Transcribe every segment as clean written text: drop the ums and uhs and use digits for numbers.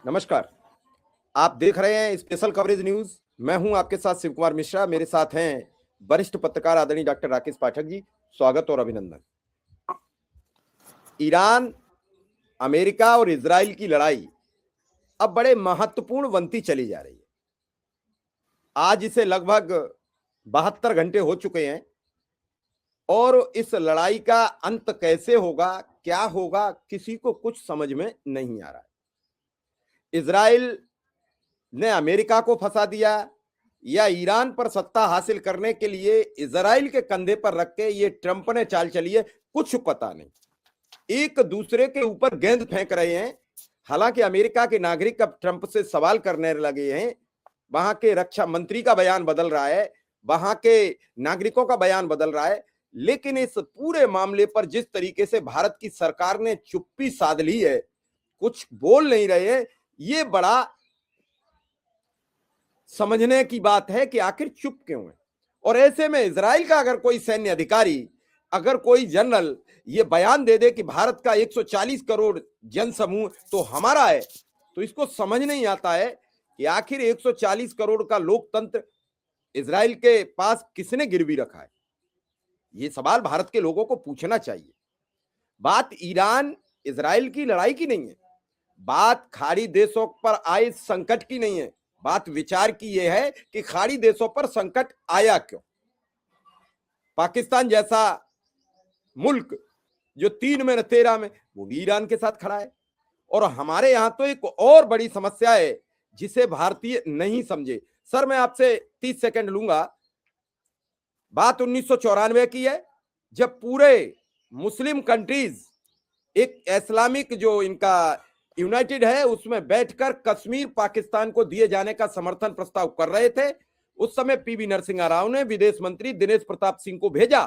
नमस्कार। आप देख रहे हैं स्पेशल कवरेज न्यूज। मैं हूं आपके साथ शिव कुमार मिश्रा। मेरे साथ हैं वरिष्ठ पत्रकार आदरणीय डॉक्टर राकेश पाठक जी। स्वागत और अभिनंदन। ईरान, अमेरिका और इजराइल की लड़ाई अब बड़े महत्वपूर्ण बनती चली जा रही है। आज इसे लगभग 72 घंटे हो चुके हैं और इस लड़ाई का अंत कैसे होगा, क्या होगा, किसी को कुछ समझ में नहीं आ रहा है। इजराइल ने अमेरिका को फंसा दिया या ईरान पर सत्ता हासिल करने के लिए इजराइल के कंधे पर रख के ये ट्रंप ने चाल चली है, कुछ पता नहीं। एक दूसरे के ऊपर गेंद फेंक रहे हैं। हालांकि अमेरिका के नागरिक अब ट्रंप से सवाल करने लगे हैं। वहां के रक्षा मंत्री का बयान बदल रहा है, वहां के नागरिकों का बयान बदल रहा है। लेकिन इस पूरे मामले पर जिस तरीके से भारत की सरकार ने चुप्पी साध ली है, कुछ बोल नहीं रहे हैं, ये बड़ा समझने की बात है कि आखिर चुप क्यों है। और ऐसे में इजराइल का अगर कोई सैन्य अधिकारी, अगर कोई जनरल ये बयान दे दे कि भारत का 140 करोड़ जनसमूह तो हमारा है, तो इसको समझ नहीं आता है कि आखिर 140 करोड़ का लोकतंत्र इजराइल के पास किसने गिरवी रखा है। ये सवाल भारत के लोगों को पूछना चाहिए। बात ईरान इजराइल की लड़ाई की नहीं है, बात खाड़ी देशों पर आए संकट की नहीं है। बात विचार की यह है कि खाड़ी देशों पर संकट आया क्यों। पाकिस्तान जैसा मुल्क जो 3 में न 13 में, वो भी ईरान के साथ खड़ा है। और हमारे यहां तो एक और बड़ी समस्या है जिसे भारतीय नहीं समझे। सर, मैं आपसे 30 सेकंड लूंगा। बात 1994 की है, जब पूरे मुस्लिम कंट्रीज एक इस्लामिक जो इनका यूनाइटेड है उसमें बैठकर कश्मीर पाकिस्तान को दिए जाने का समर्थन प्रस्ताव कर रहे थे। उस समय पीवी नरसिम्हा राव ने विदेश मंत्री दिनेश प्रताप सिंह को भेजा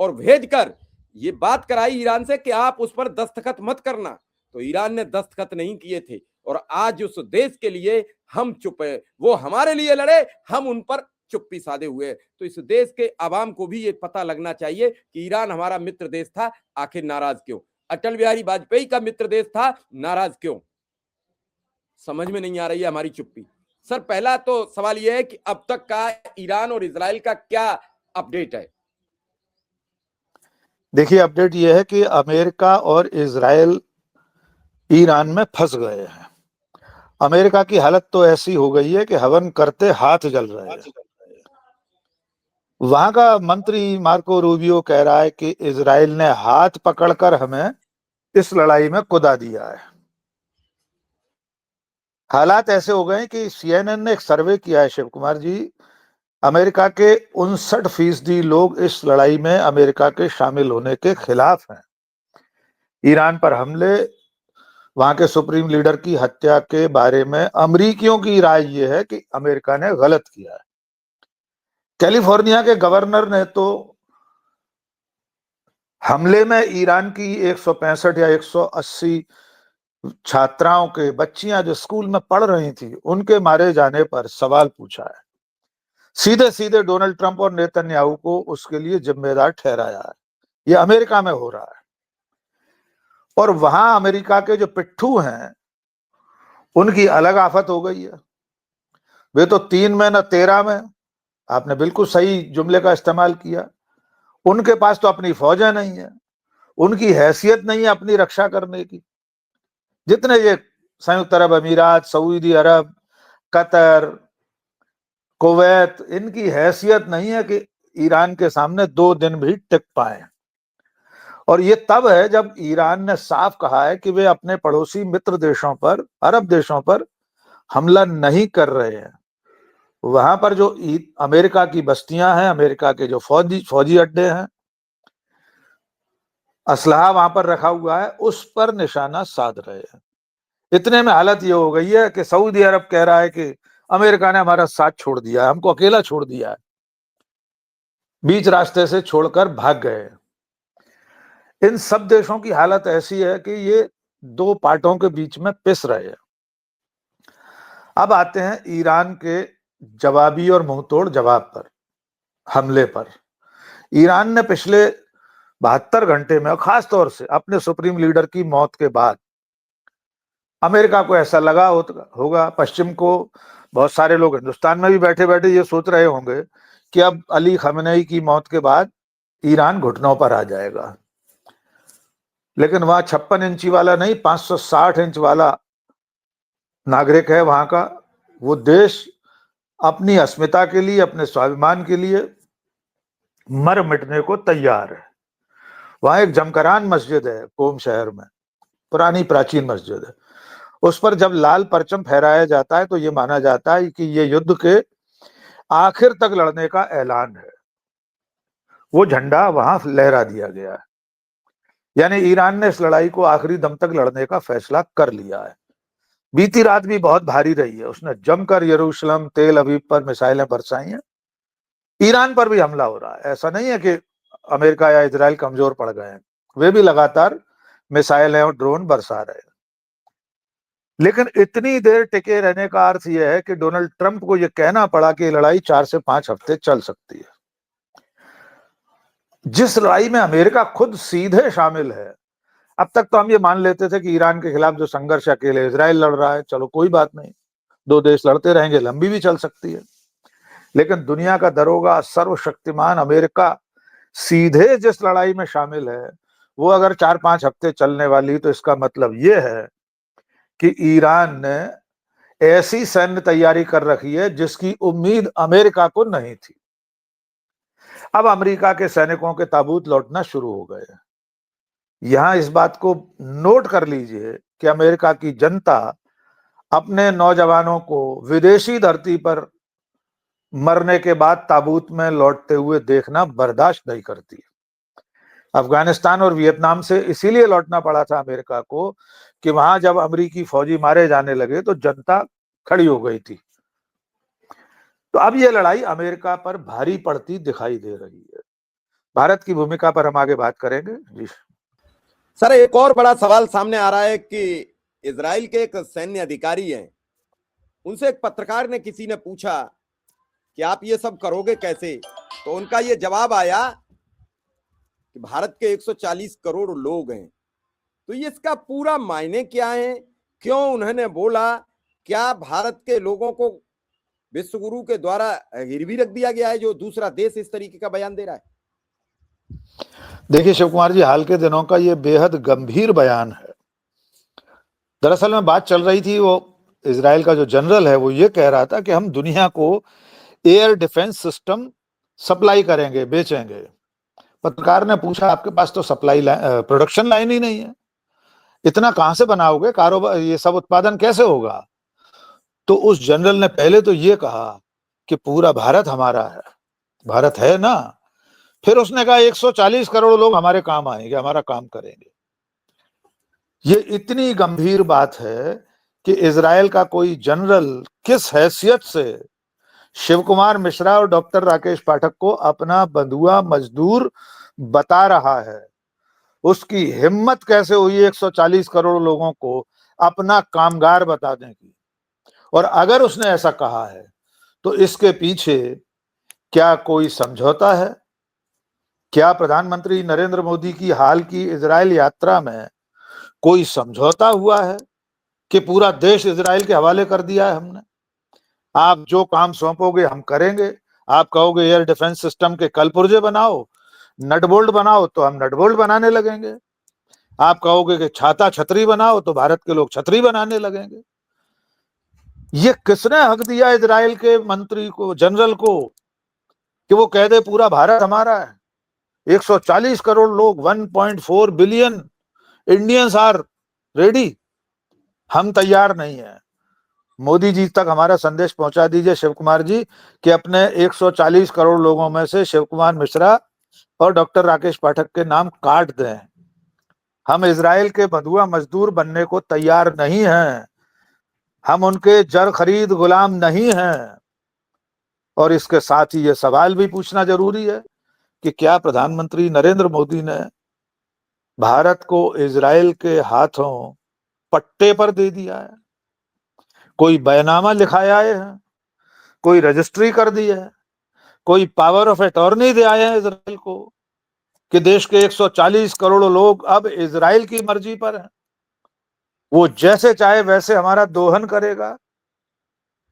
और भेजकर ये बात कराई ईरान से कि आप उस पर दस्तखत मत करना। तो ईरान ने दस्तखत नहीं किए थे और आज उस देश के लिए हम चुप है। वो हमारे लिए लड़े, हम उन पर चुप्पी साधे हुए। तो इस देश के आवाम को भी ये पता लगना चाहिए कि ईरान हमारा मित्र देश था, आखिर नाराज क्यों। अटल बिहारी वाजपेयी का मित्र देश था, नाराज क्यों। समझ में नहीं आ रही है हमारी चुप्पी। सर, पहला तो सवाल यह है कि अब तक का ईरान और इजराइल का क्या अपडेट है। देखिए, अपडेट यह है कि अमेरिका और इजराइल ईरान में फंस गए हैं। अमेरिका की हालत तो ऐसी हो गई है कि हवन करते हाथ जल रहे हैं। वहां का मंत्री मार्को रूबियो कह रहा है कि इजराइल ने हाथ पकड़कर हमें इस लड़ाई में कुदा दिया है। हालात ऐसे हो गए कि सीएनएन ने एक सर्वे किया है, शिव कुमार जी। अमेरिका के 59% लोग इस लड़ाई में अमेरिका के शामिल होने के खिलाफ हैं। ईरान पर हमले, वहां के सुप्रीम लीडर की हत्या के बारे में अमरीकियों की राय यह है कि अमेरिका ने गलत किया है। कैलिफोर्निया के गवर्नर ने तो हमले में ईरान की 165 या 180 छात्राओं के बच्चियां जो स्कूल में पढ़ रही थी उनके मारे जाने पर सवाल पूछा है। सीधे सीधे डोनाल्ड ट्रंप और नेतन्याहू को उसके लिए जिम्मेदार ठहराया है। यह अमेरिका में हो रहा है। और वहां अमेरिका के जो पिट्ठू हैं उनकी अलग आफत हो गई है। वे तो 3 में न 13 में, आपने बिल्कुल सही जुमले का इस्तेमाल किया। उनके पास तो अपनी फौजें नहीं है, उनकी हैसियत नहीं है अपनी रक्षा करने की। जितने ये संयुक्त अरब अमीरात, सऊदी अरब, कतर, कुवैत, इनकी हैसियत नहीं है कि ईरान के सामने 2 दिन भी टिक पाए। और ये तब है जब ईरान ने साफ कहा है कि वे अपने पड़ोसी मित्र देशों पर, अरब देशों पर हमला नहीं कर रहे हैं। वहां पर जो अमेरिका की बस्तियां हैं, अमेरिका के जो फौजी अड्डे हैं, असलहा वहां पर रखा हुआ है, उस पर निशाना साध रहे हैं। इतने में हालत ये हो गई है कि सऊदी अरब कह रहा है कि अमेरिका ने हमारा साथ छोड़ दिया है, हमको अकेला छोड़ दिया है, बीच रास्ते से छोड़कर भाग गए। इन सब देशों की हालत ऐसी है कि ये 2 पार्टों के बीच में पिस रहे हैं। अब आते हैं ईरान के जवाबी और मुंहतोड़ जवाब पर, हमले पर। ईरान ने पिछले 72 घंटे में, और खास तौर से अपने सुप्रीम लीडर की मौत के बाद, अमेरिका को ऐसा लगा होगा, पश्चिम को, बहुत सारे लोग हिंदुस्तान में भी बैठे बैठे ये सोच रहे होंगे कि अब अली खamenei की मौत के बाद ईरान घुटनों पर आ जाएगा। लेकिन वहां 56 इंची वाला नहीं, 560 इंच वाला नागरिक है वहां का। वो देश अपनी अस्मिता के लिए, अपने स्वाभिमान के लिए मर मिटने को तैयार है। वहां एक जमकरान मस्जिद है कोम शहर में, पुरानी प्राचीन मस्जिद है। उस पर जब लाल परचम फहराया जाता है तो ये माना जाता है कि ये युद्ध के आखिर तक लड़ने का ऐलान है। वो झंडा वहां लहरा दिया गया है, यानी ईरान ने इस लड़ाई को आखिरी दम तक लड़ने का फैसला कर लिया है। बीती रात भी बहुत भारी रही है, उसने जमकर यरूशलेम, तेल अवीव पर मिसाइलें बरसाई हैं। ईरान पर भी हमला हो रहा है, ऐसा नहीं है कि अमेरिका या इजराइल कमजोर पड़ गए हैं, वे भी लगातार मिसाइलें और ड्रोन बरसा रहे हैं। लेकिन इतनी देर टिके रहने का अर्थ यह है कि डोनाल्ड ट्रंप को यह कहना पड़ा कि लड़ाई 4 से 5 हफ्ते चल सकती है, जिस लड़ाई में अमेरिका खुद सीधे शामिल है। अब तक तो हम ये मान लेते थे कि ईरान के खिलाफ जो संघर्ष अकेले इजराइल लड़ रहा है, चलो कोई बात नहीं, 2 देश लड़ते रहेंगे, लंबी भी चल सकती है। लेकिन दुनिया का दरोगा, सर्वशक्तिमान अमेरिका सीधे जिस लड़ाई में शामिल है, वो अगर 4-5 हफ्ते चलने वाली, तो इसका मतलब यह है कि ईरान ने ऐसी सैन्य तैयारी कर रखी है जिसकी उम्मीद अमेरिका को नहीं थी। अब अमेरिका के सैनिकों के ताबूत लौटना शुरू हो गए। यहां इस बात को नोट कर लीजिए कि अमेरिका की जनता अपने नौजवानों को विदेशी धरती पर मरने के बाद ताबूत में लौटते हुए देखना बर्दाश्त नहीं करती। अफगानिस्तान और वियतनाम से इसीलिए लौटना पड़ा था अमेरिका को कि वहां जब अमेरिकी फौजी मारे जाने लगे तो जनता खड़ी हो गई थी। तो अब यह लड़ाई अमेरिका पर भारी पड़ती दिखाई दे रही है। भारत की भूमिका पर हम आगे बात करेंगे जी। सर, एक और बड़ा सवाल सामने आ रहा है कि इजराइल के एक सैन्य अधिकारी हैं, उनसे एक पत्रकार ने, किसी ने पूछा कि आप ये सब करोगे कैसे, तो उनका ये जवाब आया कि भारत के 140 करोड़ लोग हैं। तो ये इसका पूरा मायने क्या है, क्यों उन्होंने बोला, क्या भारत के लोगों को विश्वगुरु के द्वारा गिरवी रख दिया गया है जो दूसरा देश इस तरीके का बयान दे रहा है? देखिए शिव कुमार जी, हाल के दिनों का ये बेहद गंभीर बयान है। दरअसल में बात चल रही थी, वो इजराइल का जो जनरल है वो ये कह रहा था कि हम दुनिया को एयर डिफेंस सिस्टम सप्लाई करेंगे, बेचेंगे। पत्रकार ने पूछा, आपके पास तो सप्लाई प्रोडक्शन लाइन ही नहीं है, इतना कहां से बनाओगे, कारोबार, ये सब उत्पादन कैसे होगा? तो उस जनरल ने पहले तो ये कहा कि पूरा भारत हमारा है, भारत है ना। फिर उसने कहा 140 करोड़ लोग हमारे काम आएंगे, हमारा काम करेंगे। ये इतनी गंभीर बात है कि इजराइल का कोई जनरल किस हैसियत से शिव कुमार मिश्रा और डॉक्टर राकेश पाठक को अपना बंधुआ मजदूर बता रहा है। उसकी हिम्मत कैसे हुई 140 करोड़ लोगों को अपना कामगार बताने की? और अगर उसने ऐसा कहा है तो इसके पीछे क्या कोई समझौता है? क्या प्रधानमंत्री नरेंद्र मोदी की हाल की इजराइल यात्रा में कोई समझौता हुआ है कि पूरा देश इजराइल के हवाले कर दिया है हमने, आप जो काम सौंपोगे हम करेंगे, आप कहोगे एयर डिफेंस सिस्टम के कलपुर्जे बनाओ, नट बोल्ट बनाओ, तो हम नट बोल्ट बनाने लगेंगे, आप कहोगे कि छाता छतरी बनाओ, तो भारत के लोग छतरी बनाने लगेंगे। ये किसने हक दिया इजराइल के मंत्री को, जनरल को, कि वो कह दे पूरा भारत हमारा है? 140 करोड़ लोग, 1.4 बिलियन इंडियंस आर रेडी। हम तैयार नहीं है। मोदी जी तक हमारा संदेश पहुंचा दीजिए शिव कुमार जी कि अपने 140 करोड़ लोगों में से शिव कुमार मिश्रा और डॉक्टर राकेश पाठक के नाम काट दें। हम इजराइल के बंधुआ मजदूर बनने को तैयार नहीं हैं, हम उनके जर खरीद गुलाम नहीं हैं। और इसके साथ ही ये सवाल भी पूछना जरूरी है कि क्या प्रधानमंत्री नरेंद्र मोदी ने भारत को इजराइल के हाथों पट्टे पर दे दिया है? कोई बयानामा लिखाया है, कोई रजिस्ट्री कर दी है, कोई पावर ऑफ अटॉर्नी दे आए हैं इजराइल को कि देश के 140 करोड़ लोग अब इजराइल की मर्जी पर हैं? वो जैसे चाहे वैसे हमारा दोहन करेगा,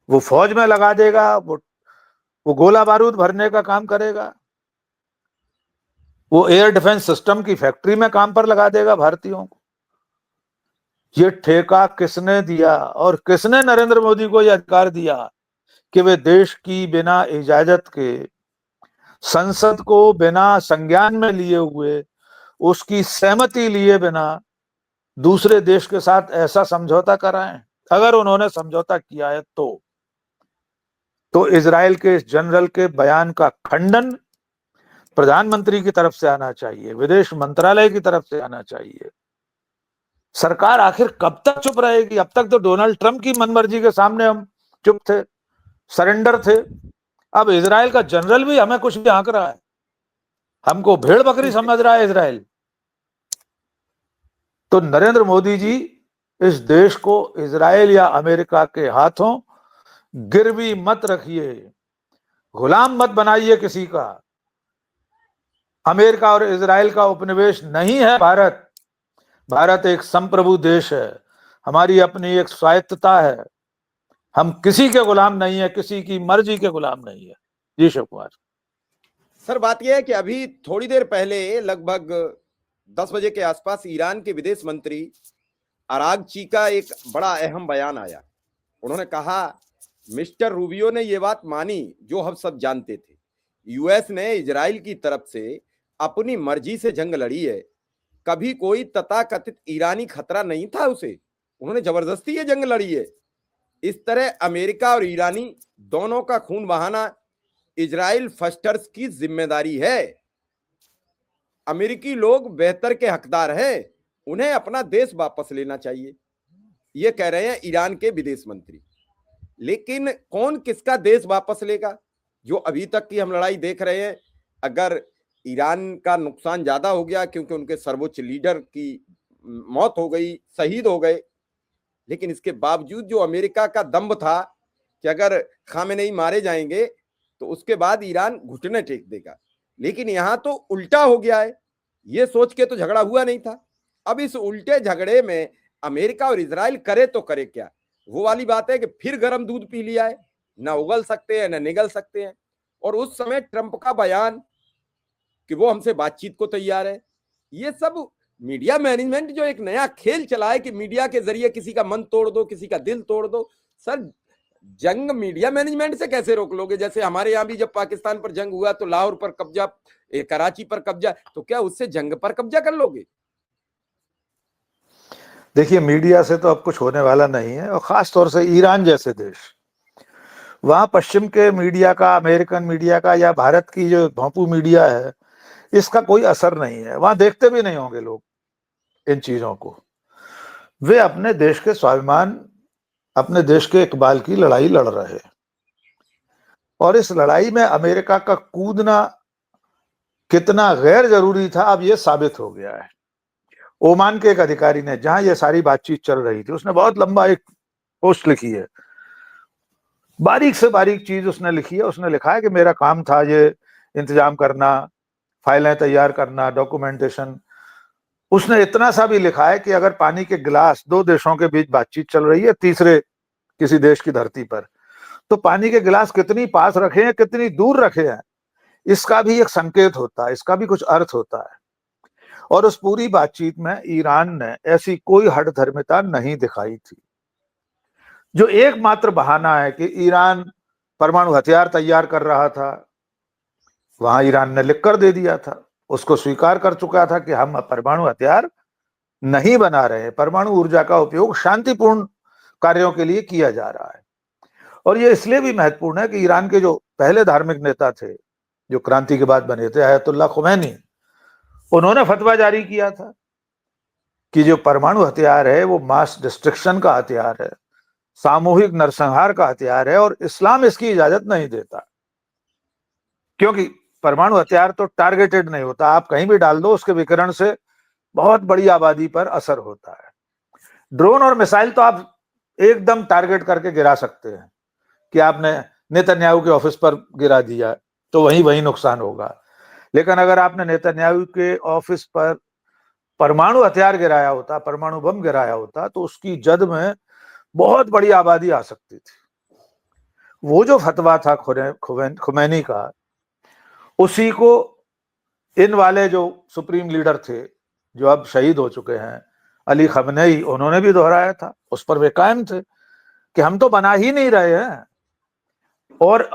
वो फौज में लगा देगा, वो गोला बारूद भरने का काम करेगा, वो एयर डिफेंस सिस्टम की फैक्ट्री में काम पर लगा देगा भारतीयों को। ये ठेका किसने दिया और किसने नरेंद्र मोदी को यह अधिकार दिया कि वे देश की बिना इजाजत के, संसद को बिना संज्ञान में लिए हुए, उसकी सहमति लिए बिना दूसरे देश के साथ ऐसा समझौता कराएं? अगर उन्होंने समझौता किया है तो इजराइल के इस जनरल के बयान का खंडन प्रधानमंत्री की तरफ से आना चाहिए, विदेश मंत्रालय की तरफ से आना चाहिए। सरकार आखिर कब तक चुप रहेगी? अब तक तो डोनाल्ड ट्रंप की मनमर्जी के सामने हम चुप थे, सरेंडर थे। अब इजराइल का जनरल भी हमें कुछ भी आंक रहा है, हमको भेड़ बकरी समझ रहा है इजराइल। तो नरेंद्र मोदी जी इस देश को इजराइल या अमेरिका के हाथों गिरवी मत रखिए, गुलाम मत बनाइए किसी का। अमेरिका और इजराइल का उपनिवेश नहीं है भारत। भारत एक संप्रभु देश है, हमारी अपनी एक स्वायत्तता है, हम किसी के गुलाम नहीं है, किसी की मर्जी के गुलाम नहीं है। जी शिव कुमार। सर बात यह है कि अभी थोड़ी देर पहले लगभग 10 बजे के आसपास ईरान के विदेश मंत्री अरागची का एक बड़ा अहम बयान आया। उन्होंने कहा, मिस्टर रूबियो ने यह बात मानी जो हम सब जानते थे, यूएस ने इजराइल की तरफ से अपनी मर्जी से जंग लड़ी है, कभी कोई तथाकथित ईरानी खतरा नहीं था उसे, उन्होंने जबरदस्ती ये जंग लड़ी है। इस तरह अमेरिका और ईरानी दोनों का खून बहाना इजराइल फस्टर्स की जिम्मेदारी है। अमेरिकी लोग बेहतर के हकदार हैं, उन्हें अपना देश वापस लेना चाहिए, ये कह रहे हैं ईरान के विदेश मंत्री। लेकिन कौन किसका देश वापस लेगा? जो अभी तक की हम लड़ाई देख रहे हैं, अगर ईरान का नुकसान ज्यादा हो गया क्योंकि उनके सर्वोच्च लीडर की मौत हो गई, शहीद हो गए, लेकिन इसके बावजूद जो अमेरिका का दम्भ था कि अगर खामेनेई मारे जाएंगे तो उसके बाद ईरान घुटने टेक देगा। लेकिन यहां तो उल्टा हो गया है, ये सोच के तो झगड़ा हुआ नहीं था। अब इस उल्टे झगड़े में अमेरिका और इजराइल करे तो करे क्या? वो वाली बात है कि फिर गर्म दूध पी लिया है, ना उगल सकते हैं ना निगल सकते हैं। और उस समय ट्रंप का बयान कि वो हमसे बातचीत को तैयार है, ये सब मीडिया मैनेजमेंट जो एक नया खेल चला है कि मीडिया के जरिए किसी का मन तोड़ दो, किसी का दिल तोड़ दो। सर जंग मीडिया मैनेजमेंट से कैसे रोक लोगे? जैसे हमारे यहाँ भी जब पाकिस्तान पर जंग हुआ तो लाहौर पर कब्जा, कराची पर कब्जा, तो क्या उससे जंग पर कब्जा कर लोगे? देखिए, मीडिया से तो अब कुछ होने वाला नहीं है, और खास तौर से ईरान जैसे देश, वहां पश्चिम के मीडिया का, अमेरिकन मीडिया का या भारत की जो भोंपू मीडिया है, इसका कोई असर नहीं है। वहां देखते भी नहीं होंगे लोग इन चीजों को। वे अपने देश के स्वाभिमान, अपने देश के इकबाल की लड़ाई लड़ रहे हैं, और इस लड़ाई में अमेरिका का कूदना कितना गैर जरूरी था अब ये साबित हो गया है। ओमान के एक अधिकारी ने, जहां ये सारी बातचीत चल रही थी, उसने बहुत लंबा एक पोस्ट लिखी है, बारीक से बारीक चीज उसने लिखी है। उसने लिखा है कि मेरा काम था ये इंतजाम करना, फाइलें तैयार करना, डॉक्यूमेंटेशन। उसने इतना सा भी लिखा है कि अगर पानी के गिलास, दो देशों के बीच बातचीत चल रही है तीसरे किसी देश की धरती पर, तो पानी के गिलास कितनी पास रखे हैं, कितनी दूर रखे हैं, इसका भी एक संकेत होता है, इसका भी कुछ अर्थ होता है। और उस पूरी बातचीत में ईरान ने ऐसी कोई हठधर्मिता नहीं दिखाई थी। जो एकमात्र बहाना है कि ईरान परमाणु हथियार तैयार कर रहा था, वहां ईरान ने लिख कर दे दिया था, उसको स्वीकार कर चुका था कि हम परमाणु हथियार नहीं बना रहे, परमाणु ऊर्जा का उपयोग शांतिपूर्ण कार्यों के लिए किया जा रहा है। और ये इसलिए भी महत्वपूर्ण है कि ईरान के जो पहले धार्मिक नेता थे, जो क्रांति के बाद बने थे, अयतुल्ला खुमैनी, उन्होंने फतवा जारी किया था कि जो परमाणु हथियार है वो मास डिस्ट्रक्शन का हथियार है, सामूहिक नरसंहार का हथियार है, और इस्लाम इसकी इजाजत नहीं देता। क्योंकि परमाणु हथियार तो टारगेटेड नहीं होता, आप कहीं भी डाल दो, उसके विकिरण से बहुत बड़ी आबादी पर असर होता है। ड्रोन और मिसाइल तो आप एकदम टारगेट करके गिरा सकते हैं कि आपने नेतन्याहू के ऑफिस पर गिरा दिया तो वही नुकसान होगा। लेकिन अगर आपने नेतन्याहू के ऑफिस पर परमाणु हथियार गिराया होता, परमाणु बम गिराया होता, तो उसकी जद में बहुत बड़ी आबादी आ सकती थी। वो जो फतवा था खुमैनी का, उसी को इन वाले जो सुप्रीम लीडर थे, जो अब शहीद हो चुके हैं, अली खमनेई, उन्होंने भी दोहराया था। उस पर वे कायम थे कि हम तो बना ही नहीं रहे हैं। और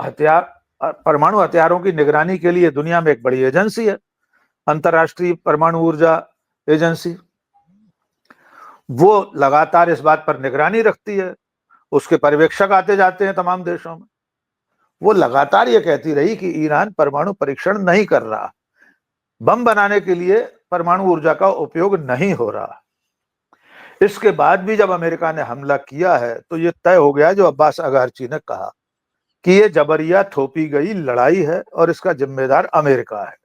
परमाणु हथियारों की निगरानी के लिए दुनिया में एक बड़ी एजेंसी है, अंतरराष्ट्रीय परमाणु ऊर्जा एजेंसी। वो लगातार इस बात पर निगरानी रखती है, उसके पर्यवेक्षक आते जाते हैं तमाम देशों में। वो लगातार ये कहती रही कि ईरान परमाणु परीक्षण नहीं कर रहा, बम बनाने के लिए परमाणु ऊर्जा का उपयोग नहीं हो रहा। इसके बाद भी जब अमेरिका ने हमला किया है तो ये तय हो गया, जो अब्बास अगारची ने कहा, कि ये जबरिया थोपी गई लड़ाई है और इसका जिम्मेदार अमेरिका है।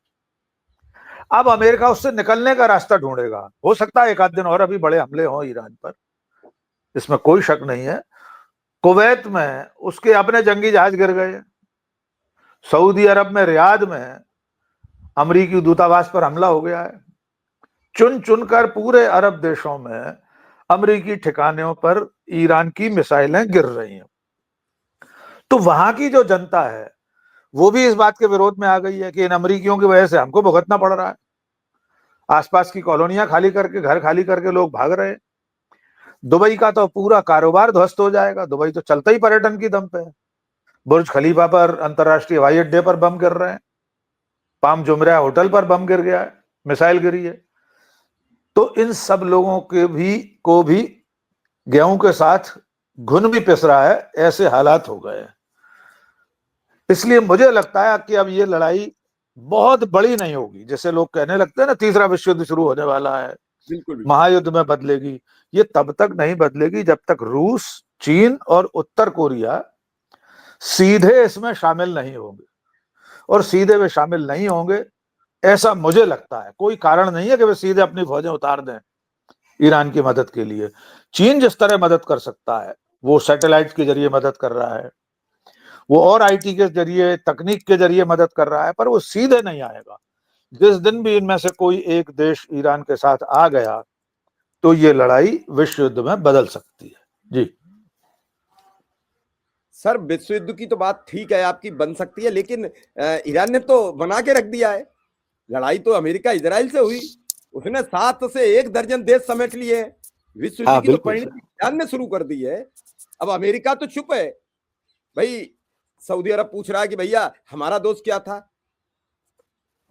अब अमेरिका उससे निकलने का रास्ता ढूंढेगा। हो सकता है एक आध दिन और अभी बड़े हमले हों ईरान पर, इसमें कोई शक नहीं है। कुवैत में उसके अपने जंगी जहाज गिर गए। सऊदी अरब में रियाद में अमेरिकी दूतावास पर हमला हो गया है। चुन चुनकर पूरे अरब देशों में अमेरिकी ठिकानों पर ईरान की मिसाइलें गिर रही हैं। तो वहां की जो जनता है वो भी इस बात के विरोध में आ गई है कि इन अमेरिकियों की वजह से हमको भुगतना पड़ रहा है। आसपास की कॉलोनियां खाली करके, घर खाली करके लोग भाग रहे हैं। दुबई का तो पूरा कारोबार ध्वस्त हो जाएगा। दुबई तो चलता ही पर्यटन की दम पे है। बुर्ज खलीफा पर, अंतरराष्ट्रीय हवाई अड्डे पर बम गिर रहे हैं। पाम जुमरा होटल पर बम गिर गया है, मिसाइल गिरी है। तो इन सब लोगों को भी गेहूं के साथ घुन भी पिस रहा है, ऐसे हालात हो गए हैं। इसलिए मुझे लगता है कि अब ये लड़ाई बहुत बड़ी नहीं होगी, जैसे लोग कहने लगते हैं ना तीसरा विश्व युद्ध शुरू होने वाला है, बिल्कुल महायुद्ध में बदलेगी। ये तब तक नहीं बदलेगी जब तक रूस, चीन और उत्तर कोरिया सीधे इसमें शामिल नहीं होंगे। और सीधे वे शामिल नहीं होंगे ऐसा मुझे लगता है। कोई कारण नहीं है कि वे सीधे अपनी फौजें उतार दें ईरान की मदद के लिए। चीन जिस तरह मदद कर सकता है, वो सैटेलाइट के जरिए मदद कर रहा है, वो और आईटी के जरिए, तकनीक के जरिए मदद कर रहा है, पर वो सीधे नहीं आएगा। जिस दिन भी इनमें से कोई एक देश ईरान के साथ आ गया तो ये लड़ाई विश्व युद्ध में बदल सकती है। जी सर, विश्व युद्ध की तो बात ठीक है आपकी, बन सकती है, लेकिन ईरान ने तो बना के रख दिया है। लड़ाई तो अमेरिका इजराइल से हुई, उसने 7 से 1 दर्जन देश समेट लिए हैं। विश्व युद्ध की तो परिणति ईरान ने शुरू कर दी है। अब अमेरिका तो चुप है। भाई सऊदी अरब पूछ रहा है कि भैया हमारा दोष क्या था।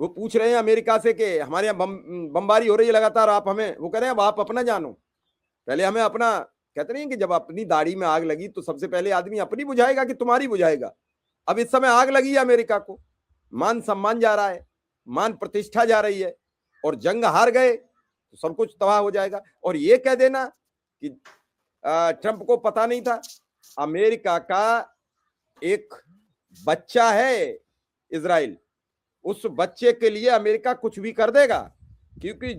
वो पूछ रहे हैं अमेरिका से कि हमारे यहाँ बमबारी हो रही है लगातार, आप हमें, वो कह रहे हैं अब आप अपना जानो, पहले हमें अपना। कहते नहीं कि जब अपनी दाढ़ी में आग लगी तो सबसे पहले आदमी अपनी बुझाएगा कि तुम्हारी बुझाएगा। अब इस समय आग लगी है अमेरिका को, मान सम्मान जा रहा है, मान प्रतिष्ठा जा रही है, और जंग हार गए तो सब कुछ तबाह हो जाएगा। और ये कह देना कि ट्रंप को पता नहीं था, अमेरिका का एक बच्चा है इजराइल, उस बच्चे के लिए अमेरिका कुछ भी कर देगा, क्योंकि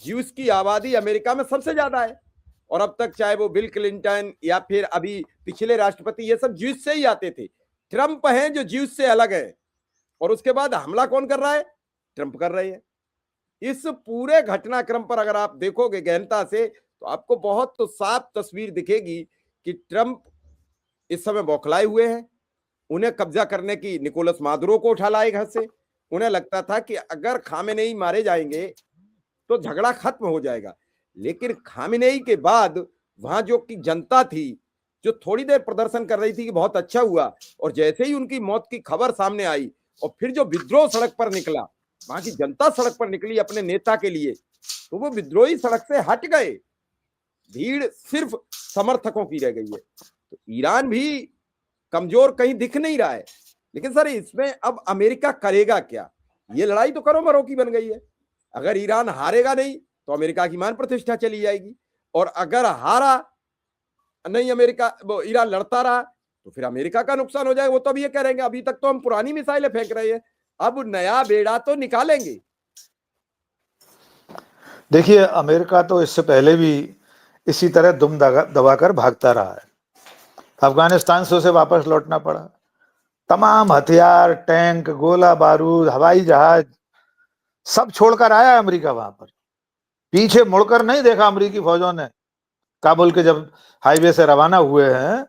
ज्यूस की आबादी अमेरिका में सबसे ज्यादा है। और अब तक चाहे वो बिल क्लिंटन या फिर अभी पिछले राष्ट्रपति, ये सब ज्यूस से ही आते थे। ट्रंप हैं जो ज्यूस से अलग है, और उसके बाद हमला कौन कर रहा है? ट्रंप कर रहे हैं। इस पूरे घटनाक्रम पर अगर आप देखोगे गहनता से तो आपको बहुत तो साफ तस्वीर दिखेगी कि ट्रंप इस समय बौखलाए हुए हैं। उन्हें कब्जा करने की, निकोलस मादुरो को उठा लाए घर से। उन्हें लगता था कि अगर खामेनेई मारे जाएंगे तो झगड़ा खत्म हो जाएगा, लेकिन खामेनेई के बाद वहां जो की जनता थी, जो थोड़ी देर प्रदर्शन कर रही थी कि बहुत अच्छा हुआ, और जैसे ही उनकी मौत की खबर सामने आई और फिर जो विद्रोह सड़क पर निकला, वहां की जनता सड़क पर निकली अपने नेता के लिए, तो वो विद्रोही सड़क से हट गए। भीड़ सिर्फ समर्थकों की रह गई है। तो ईरान भी कमजोर कहीं दिख नहीं रहा है। लेकिन सर, इसमें अब अमेरिका करेगा क्या? ये लड़ाई तो करो मरो की बन गई है। अगर ईरान हारेगा नहीं तो अमेरिका की मान प्रतिष्ठा चली जाएगी, और अगर हारा नहीं अमेरिका, वो ईरान लड़ता रहा तो फिर अमेरिका का नुकसान हो जाएगा। वो तो अभी ये कह रहे हैं अभी तक तो हम पुरानी मिसाइलें फेंक रहे हैं, अब नया बेड़ा तो निकालेंगे। देखिए, अमेरिका तो इससे पहले भी इसी तरह दुम दबाकर भागता रहा है। अफगानिस्तान से उसे वापस लौटना पड़ा। तमाम हथियार, टैंक, गोला बारूद, हवाई जहाज सब छोड़कर आया अमेरिका वहां पर। पीछे मुड़कर नहीं देखा अमेरिकी फौजों ने। काबुल के जब हाईवे से रवाना हुए हैं,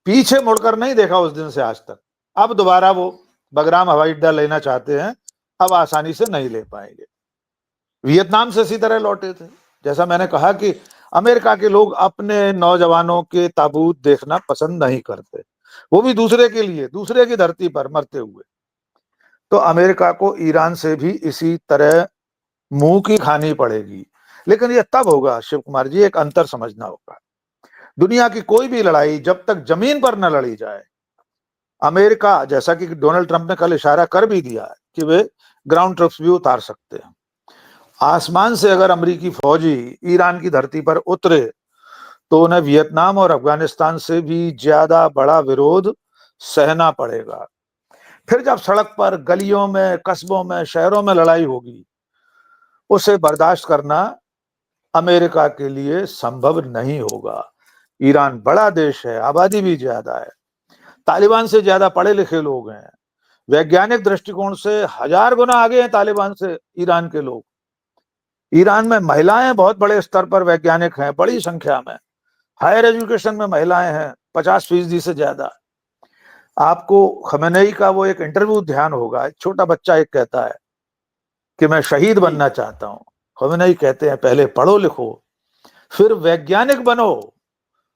पीछे मुड़कर नहीं देखा उस दिन से आज तक। अब दोबारा वो बगराम हवाई अड्डा लेना चाहते हैं, अब आसानी से नहीं ले पाएंगे। वियतनाम से इसी तरह लौटे थे। जैसा मैंने कहा कि अमेरिका के लोग अपने नौजवानों के ताबूत देखना पसंद नहीं करते, वो भी दूसरे के लिए, दूसरे की धरती पर मरते हुए। तो अमेरिका को ईरान से भी इसी तरह मुंह की खानी पड़ेगी। लेकिन यह तब होगा शिव कुमार जी, एक अंतर समझना होगा। दुनिया की कोई भी लड़ाई जब तक जमीन पर न लड़ी जाए, अमेरिका, जैसा कि डोनाल्ड ट्रंप ने कल इशारा कर भी दिया है कि वे ग्राउंड ट्रूप्स भी उतार सकते हैं, आसमान से अगर अमेरिकी फौजी ईरान की धरती पर उतरे तो उन्हें वियतनाम और अफगानिस्तान से भी ज्यादा बड़ा विरोध सहना पड़ेगा। फिर जब सड़क पर, गलियों में, कस्बों में, शहरों में लड़ाई होगी, उसे बर्दाश्त करना अमेरिका के लिए संभव नहीं होगा। ईरान बड़ा देश है, आबादी भी ज्यादा है, तालिबान से ज्यादा पढ़े लिखे लोग हैं, वैज्ञानिक दृष्टिकोण से 1000 गुना आगे हैं तालिबान से ईरान के लोग। ईरान में महिलाएं बहुत बड़े स्तर पर वैज्ञानिक हैं, बड़ी संख्या में। हायर एजुकेशन में महिलाएं हैं 50% से ज्यादा। आपको खमेनेई का वो एक इंटरव्यू ध्यान होगा, एक छोटा बच्चा एक कहता है कि मैं शहीद बनना चाहता हूं। खमेनेई कहते हैं पहले पढ़ो लिखो, फिर वैज्ञानिक बनो।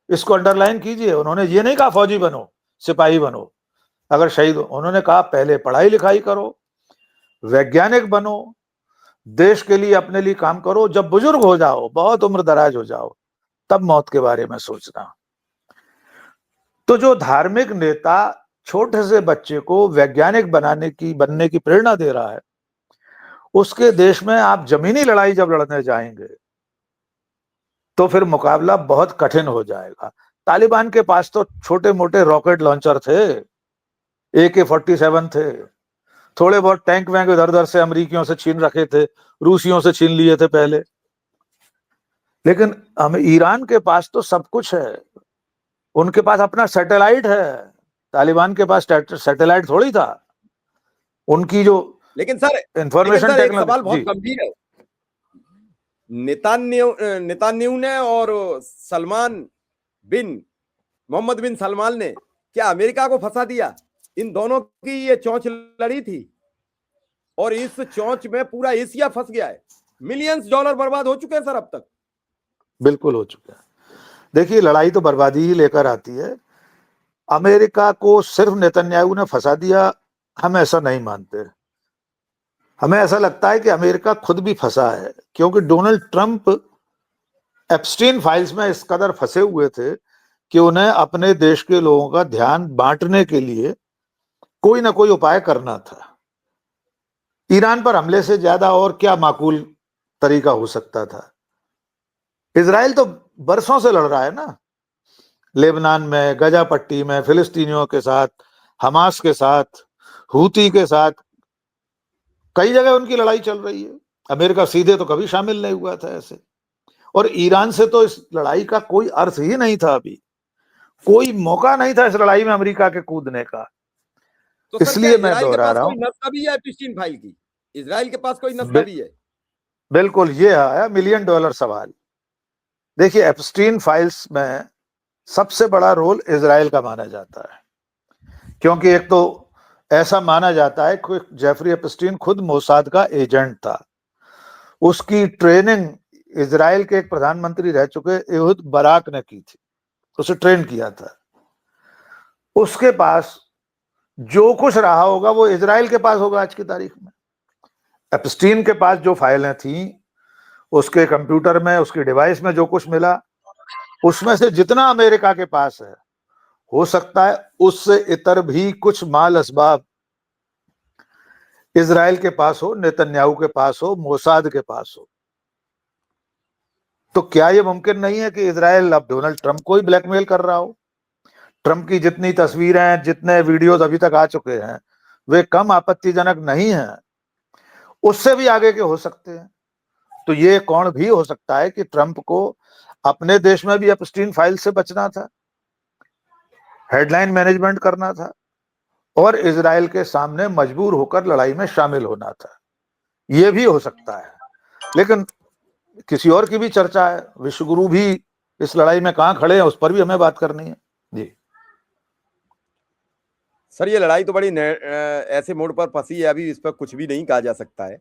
इसको अंडरलाइन कीजिए, उन्होंने ये नहीं कहा फौजी बनो, सिपाही बनो, अगर शहीद हो। उन्होंने कहा पहले पढ़ाई लिखाई करो, वैज्ञानिक बनो, देश के लिए, अपने लिए काम करो। जब बुजुर्ग हो जाओ, बहुत उम्र दराज हो जाओ, तब मौत के बारे में सोचना। तो जो धार्मिक नेता छोटे से बच्चे को वैज्ञानिक बनने की प्रेरणा दे रहा है, उसके देश में आप जमीनी लड़ाई जब लड़ने जाएंगे तो फिर मुकाबला बहुत कठिन हो जाएगा। तालिबान के पास तो छोटे मोटे रॉकेट लॉन्चर थे, AK-47 थे, थोड़े बहुत टैंक वैंक इधर उधर से अमेरिकियों से छीन रखे थे, रूसियों से छीन लिए थे पहले। लेकिन हम ईरान के पास तो सब कुछ है, उनके पास अपना सैटेलाइट है। तालिबान के पास सैटेलाइट थोड़ी था, उनकी जो लेकिन सर इंफॉर्मेशन एक सवाल टेक्नोलॉजी। बहुत गंभीर है। नेतान्याहू ने और मोहम्मद बिन सलमान ने क्या अमेरिका को फंसा दिया? इन दोनों की ये चौंच लड़ी थी और इस चौंच में पूरा एशिया फंस गया है। मिलियंस डॉलर बर्बाद हो चुके हैं सर अब तक। बिल्कुल हो चुका है। देखिए, लड़ाई तो बर्बादी ही लेकर आती है। अमेरिका को सिर्फ नेतन्याहू ने फंसा दिया, हम ऐसा नहीं मानते। हमें ऐसा लगता है कि अमेरिका खुद भी फंसा है, क्योंकि डोनाल्ड ट्रंप एप्स्टीन फाइल्स में इस कदर फंसे हुए थे कि उन्हें अपने देश के लोगों का ध्यान बांटने के लिए कोई ना कोई उपाय करना था। ईरान पर हमले से ज्यादा और क्या माकूल तरीका हो सकता था? इजराइल तो बरसों से लड़ रहा है ना, लेबनान में, गजा पट्टी में, फिलिस्तीनियों के साथ, हमास के साथ, हूती के साथ, कई जगह उनकी लड़ाई चल रही है। अमेरिका सीधे तो कभी शामिल नहीं हुआ था ऐसे। और ईरान से तो इस लड़ाई का कोई अर्थ ही नहीं था, अभी कोई मौका नहीं था इस लड़ाई में अमेरिका के कूदने का। तो इसलिए मैं दोहरा रहा हूं, कोई नस्खा भी है एप्स्टीन फाइल की? इजराइल के पास कोई नस्खा भी है? बिल्कुल, ये आया $1 मिलियन सवाल। देखिए, एप्स्टीन फाइल्स में सबसे बड़ा रोल इजराइल का माना जाता है, क्योंकि एक तो ऐसा माना जाता है कि जेफरी एप्स्टीन खुद मोसाद का एजेंट था। उसकी ट्रेनिंग इजराइल के एक प्रधानमंत्री रह चुके एहूद बराक ने की थी, उसे ट्रेन किया था। उसके पास जो कुछ रहा होगा वो इजराइल के पास होगा आज की तारीख में। एप्स्टीन के पास जो फाइलें थी, उसके कंप्यूटर में, उसके डिवाइस में जो कुछ मिला, उसमें से जितना अमेरिका के पास है, हो सकता है उससे इतर भी कुछ माल असबाब इजराइल के पास हो, नेतन्याहू के पास हो, मोसाद के पास हो। तो क्या यह मुमकिन नहीं है कि इजराइल अब डोनाल्ड ट्रंप को ही ब्लैकमेल कर रहा हो? ट्रंप की जितनी तस्वीरें, जितने वीडियोस अभी तक आ चुके हैं, वे कम आपत्तिजनक नहीं हैं, उससे भी आगे के हो सकते हैं। तो ये कौन भी हो सकता है कि ट्रंप को अपने देश में भी एप्स्टीन फाइल से बचना था, हेडलाइन मैनेजमेंट करना था और इजराइल के सामने मजबूर होकर लड़ाई में शामिल होना था। यह भी हो सकता है। लेकिन किसी और की भी चर्चा है, विश्वगुरु भी इस लड़ाई में कहां खड़े हैं, उस पर भी हमें बात करनी है जी। सर ये लड़ाई तो बड़ी ऐसे मोड़ पर फंसी है, अभी इस पर कुछ भी नहीं कहा जा सकता है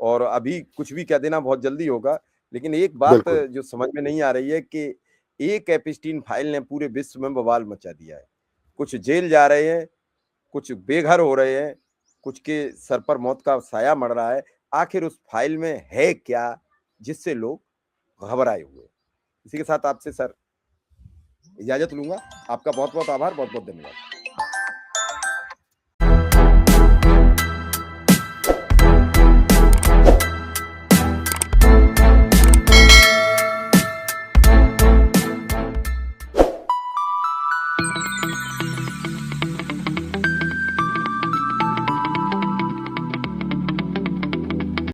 और अभी कुछ भी कह देना बहुत जल्दी होगा। लेकिन एक बात बिल्कुल जो समझ में नहीं आ रही है कि एक एपिस्टीन फाइल ने पूरे विश्व में बवाल मचा दिया है। कुछ जेल जा रहे हैं, कुछ बेघर हो रहे हैं, कुछ के सर पर मौत का साया मड़ रहा है। आखिर उस फाइल में है क्या जिससे लोग घबराए हुए हैं? इसी के साथ आपसे सर इजाजत लूंगा। आपका बहुत बहुत आभार, बहुत बहुत धन्यवाद।